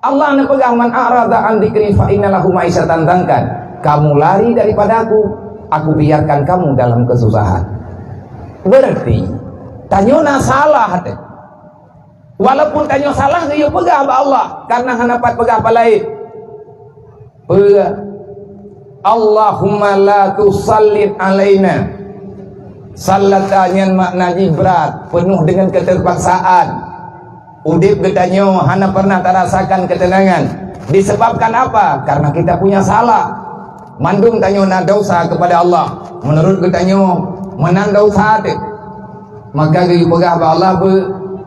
Allah nak pegang man a'rada an dzikri fa innalahu ma'isyatan dangkan. Kamu lari daripada aku biarkan kamu dalam kesusahan. Berarti tanyona salah teh. Walaupun tanyo salah dia pegang ba Allah karena hanapat pegang apa lain. Allahumma la tusallit alaina. Sallatannya makna berat, penuh dengan keterpaksaan. Udip getanyo hana pernah terasakan ketenangan. Disebabkan apa? Karena kita punya salah. Mandung tanyo na dosa kepada Allah. Menurut getanyo menang dosa teh. Maka gaya pegah ba Allah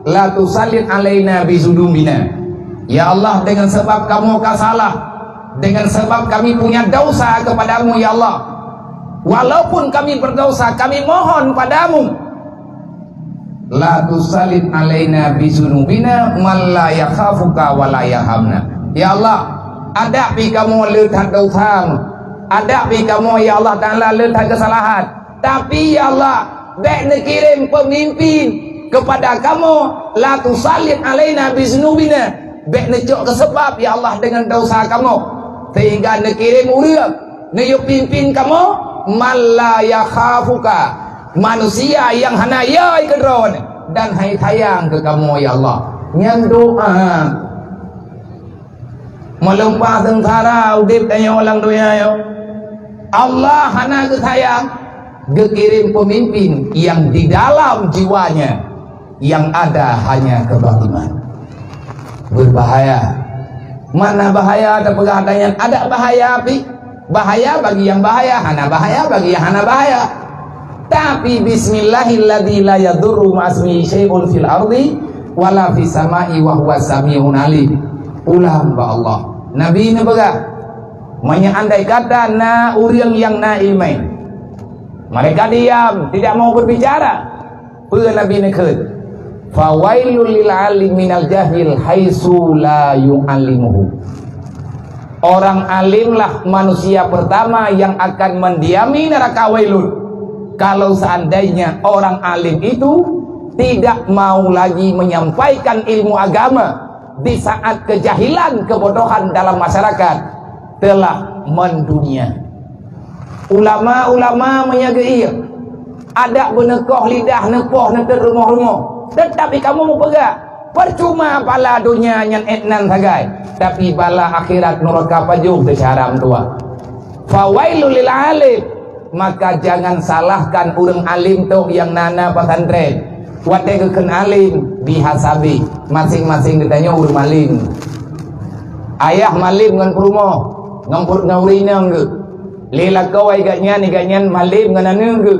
la tusallit alaina bizudumina. Ya Allah, dengan sebab kamu salah, dengan sebab kami punya dosa kepadamu ya Allah. Walaupun kami berdosa, kami mohon padamu. La tusallit alaina bizunubina man la yakhafuka wa la yarhamna. Ya Allah, ada pi kamu letak dosa, ada pi kamu ya Allah Taala letak kesalahan. Tapi ya Allah, dek kirim pemimpin kepada kamu, la tusallit alaina bizunubina. Dek necok ke sebab ya Allah dengan dosa kamu. Sehingga kirim urang, neyuk pimpin kamu man la yakhafuka. Manusia yang hana yai kedron dan hai sayang ke kamu ya Allah. Yang doa melempah sengsara udip tanya orang doa yo. Allah hana ke sayang, gekirim pemimpin yang di dalam jiwanya yang ada hanya kebatinan. Berbahaya. Mana bahaya ada pegadaian? Ada bahaya api. Bahaya bagi yang bahaya, hana bahaya bagi yang hana bahaya. Tapi bismillahilladzi la yadurru ma'asmihi syai'un fil ardi wala fis sama'i wa huwas sami'un alim. Ulang ba Allah. Nabi ni baga. Manya andai kata na urang yang na ilmai. Mereka diam, tidak mau berbicara. Peur Nabi ni keut. Fawailul lil alim minal jahil haitsu la yu'allimuhu. Orang alimlah manusia pertama yang akan mendiami neraka wailun. Kalau seandainya orang alim itu tidak mau lagi menyampaikan ilmu agama di saat kejahilan, kebodohan dalam masyarakat telah mendunia. Ulama-ulama menyagai ada benekoh lidah nepoh neter rumah-rumah, tetapi kamu mau pegang percuma pala dunia yang etnan sagai, tapi bala akhirat neraka pajuh secara tua. Fawailul lil alim. Maka jangan salahkan orang alim tu yang nana pesantren. Wate keken alim bihasabi. Masing-masing ditanya orang malim. Ayah malim ngan perumoh, ngampur ngaurina ke. Lela kau agaknya malim ngan anu ke.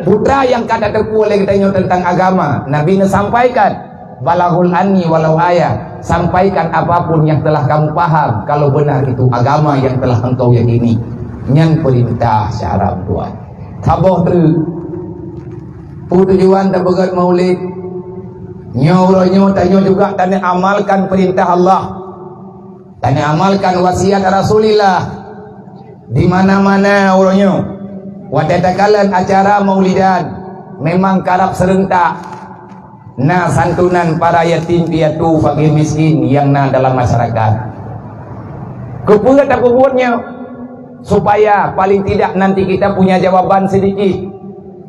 Putra yang kada terpu oleh ditanya tentang agama. Nabi ne sampaikan, balahul anni walau ayah. Sampaikan apapun yang telah kamu paham kalau benar itu agama yang telah engkau yakini. Yang perintah syarat Tuhan taboh tu tujuan tak begat maulid nyo tanyo juga tanya amalkan perintah Allah, tanya amalkan wasiat Rasulullah di mana-mana uronyo. Wadatakalan acara maulidan memang karap serentak na santunan para yatim piatu fakir miskin yang na dalam masyarakat. Kepulat tak kepuatnya supaya paling tidak nanti kita punya jawaban sedikit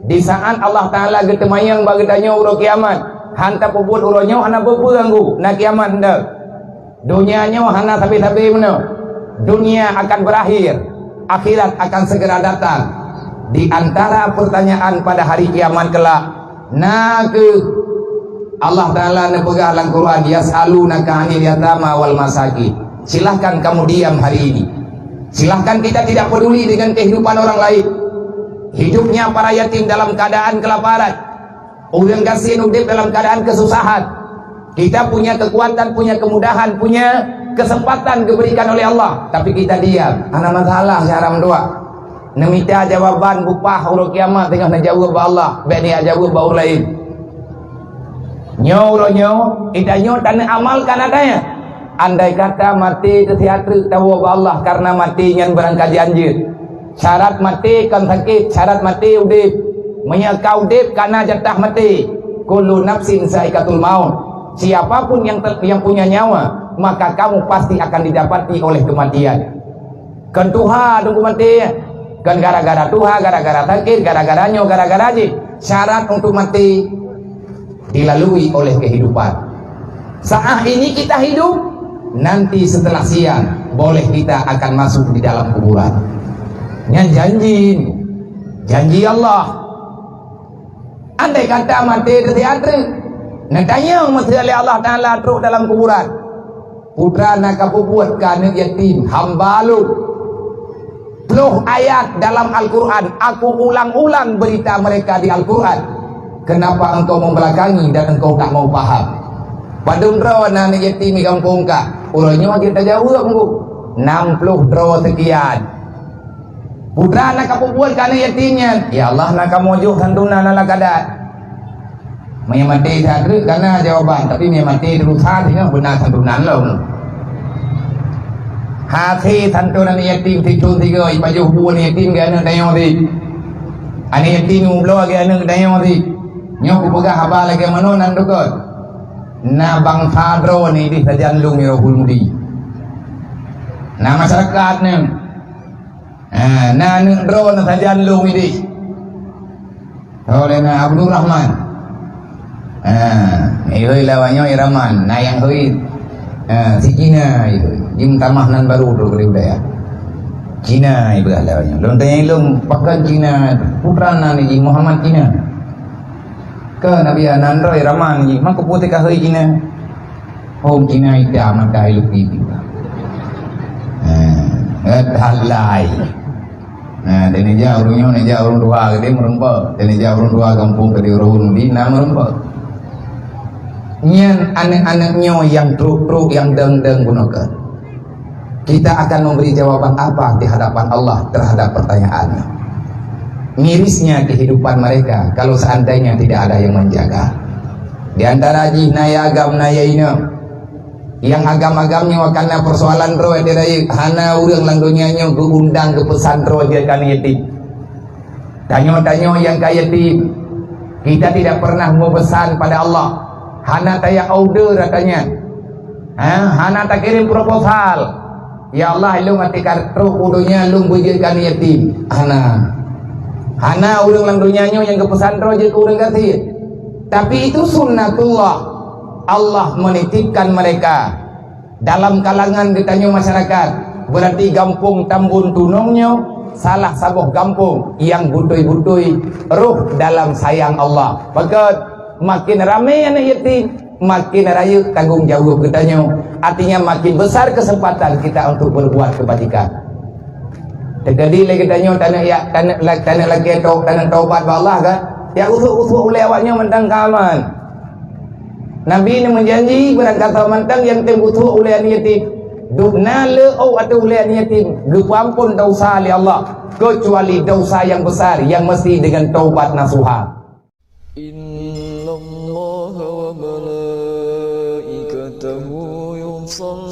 di saat Allah Ta'ala getemayang bagi tanya uro kiamat. Hanta puput uronyo hana berpuranggu na kiamat ndak. Dunianya hana tapi-tapi mana. Dunia akan berakhir, akhirat akan segera datang. Di antara pertanyaan pada hari kiamat kelak, Allah Ta'ala nepegah dalam Quran, yas'alunaka 'anil yatama wal masakin. Silahkan kamu diam hari ini. Silahkan kita tidak peduli dengan kehidupan orang lain. Hidupnya para yatim dalam keadaan kelaparan, orang kasihin hidup dalam keadaan kesusahan. Kita punya kekuatan, punya kemudahan, punya kesempatan diberikan oleh Allah, tapi kita diam. Ana masalah cara mendoa. Nemita jawaban bupah urut kiamat tengah najawab Allah, bani ajawab bau lain. Nyo idanyo dan amalkan adanya. Andai kata mati tersiatri tahu Allah karena mati yang berangkat janjir. Syarat mati kan sakit, syarat mati udip. Menyakau udip karena jatah mati. Kullu nafsin saikatul maut. Siapapun yang punya nyawa maka kamu pasti akan didapati oleh kematian. Kan Tuhan tunggu mati, kan gara-gara Tuhan, gara-gara sakit, gara-garanya, gara-gara aja. Syarat untuk mati dilalui oleh kehidupan. Saat ini kita hidup, nanti setelah siang boleh kita akan masuk di dalam kuburan. Yang janji Allah. Andai kata mati dari antri, nantinya mesti oleh Allah Taala terus dalam kuburan. Putra nak buat kana yatim, hamba lu. Puluh ayat dalam Al-Quran, aku ulang-ulang berita mereka di Al-Quran. Kenapa engkau membelakangi dan engkau tak mau paham? Padun draw anak yatim di kampung kah? Ulangnya kita jauh engkau. 60 draw sekian. Putra nak buat kana yatimnya, ya Allah nak kamu juh santunan ala kadat. Mati sadri karena jawaban, tapi mati terusan dengan benar santunan lo. Hati santunan yatim tidur tiga, ibajuh buan yatim gana dayo di. Ani yatim umlo gana dayo di. Nyok pegah haba lagi mano nandukot. Na bang sadro ni di sajan lung yo huludi. Na masyarakat ni. Na nendro na sajan lung ini. Oleh na Abdul Rahman. Ihoi lawannya Iraman. Nah yang hoi si Cina itu. Jim tamahnan baru tu kerja. Cina itu lawannya. Long tanya ilung pakai Cina. Putra nani Jim Muhammad Cina. Ke Nabi Anandro Iraman Jim. Mak putih kah hoi Cina. Home Cina itu amat dah iluk itu. Halai. Nah, dan aja orangnya, aja orang tua kita merempat, dan aja orang tua kampung ke orang di nama merempat. Nyan anak-anaknya yang truk-truk yang deng-deng gunakan. Kita akan memberi jawaban apa di hadapan Allah terhadap pertanyaannya. Mirisnya kehidupan mereka kalau seandainya tidak ada yang menjaga. Di antara naya agam naya ini. Yang agam-agamnya karena persoalan roh dari hana urang langdunya undang ke pesantren dia kan yatim. Tanyo-tanyo yang kaya yatim. Kita tidak pernah memesan pada Allah. Hana taya order katanya. Hana tak kirim proposal. Ya Allah lu ngati kartu kudunya lu bujirkan yatim. Hana urang langdunya yang ke pesantren dia ke urang kasih. Tapi itu sunnatullah. Allah menitipkan mereka dalam kalangan ditanya masyarakat. Berarti kampung Tambun Tunongnya salah sabuh kampung yang butui-butui ruh dalam sayang Allah. Maka makin ramai anak yatim, makin raya tanggung jawab kitanya. Artinya makin besar kesempatan kita untuk berbuat kebajikan. Terjadi lagi tanya tanah lagi taubat Allah kan? Ya usuk-usuk oleh awaknya mentang kaman. Nabi ini menjanji berkata mentang yang tembutuh oleh yatim. Dukna le'au atau oleh yatim. Gepampun dosa oleh Allah. Kecuali dosa yang besar yang mesti dengan taubat nasuha. Inna Allah wa malaikatahu yusalluna